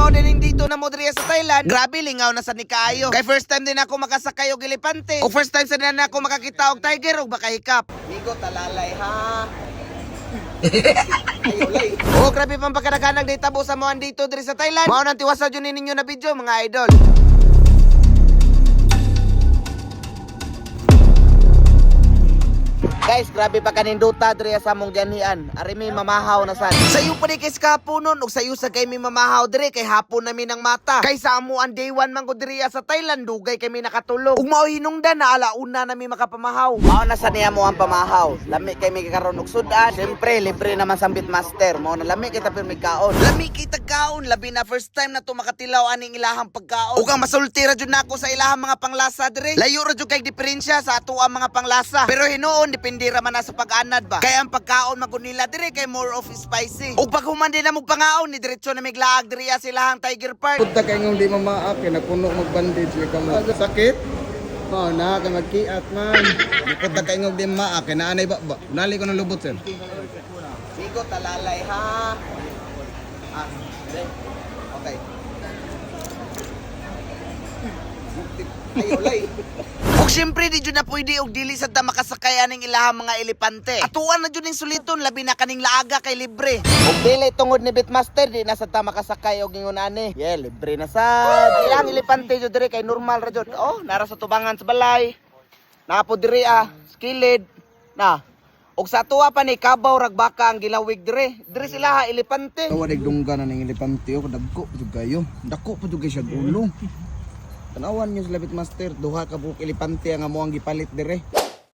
mo din dito na mo diri sa Thailand. Grabe lingaw na sa ni kaayo. Kay first time din ako makasakay og elepante. O first time sa din ako makakita og tiger og makahikap. Migo talalay ha. Oh, grabe pang pagkadaganag day tabo sa moan dito diri sa Thailand. Mao nang tiwasa jud ninyo na video mga idol. Guys, grabe pa kaninduta diri sa among ganhian. Ari mi mamahaw na sad. Sayo pa di kay kapunon ug sayo sa kay mi mamahaw diri kay hapon nami ng mata. Kay sa amo ang day 1 man ko diri sa Thailand dugay kami nakatulog. Ug mao hinungdan na alauna nami makapamahaw. Mao na sa niya mo ang pamahaw. Lami kay mi karon og sudan. Syempre libre naman sa Beatmaster. Mao na lami kay tapir mi kaon. Lami kay tagkaon labi na first time na to makatilaw aning ilahang pagkaon. Ug ang masulti ra jud nako sa ilahang mga panglasa diri. Layo ra jud kay diferensya sa ato ang mga panglasa. Pero hinuon depende ra man na sa pag-anad ba. Kaya ang pagkaon magunila diri kay more of spicy. Ug pag human din na mo pangaon ni diretso na miglaag diri sa ilahang Tiger Park. Punta kay ngong di mamaak kay napuno mag-bandage kay kamo. Sakit? Oh, na kay magkiat man. Punta kay ngong di mamaak kay naanay ba? Nali ko ng lubot sir. Sigo talalay ha. Okay. Ay, ulay. Ug syempre di jud na pwede og dili sad ta makasakay aning ilahang mga elepante. Atuan na jud ning suliton labi na kaning laaga kay libre. Ug dili tungod ni Beatmaster di na sad ta makasakay og ingon ani. Yeah, libre na sad. Ilang elepante jud diri kay normal ra jud. Oh, nara sa tubangan sa balay. Napo diri skilid na. Og sa tuwa pa ni kabaw rag baka ang gilawig diri. Diri sila elepante. Tawadig dunggan na ning elepante o dagko jud kayo. Dako pa jud kay siya ulo. Tanawan niyo sa Beatmaster, duha ka buok elepante ang amo ang gipalit dire.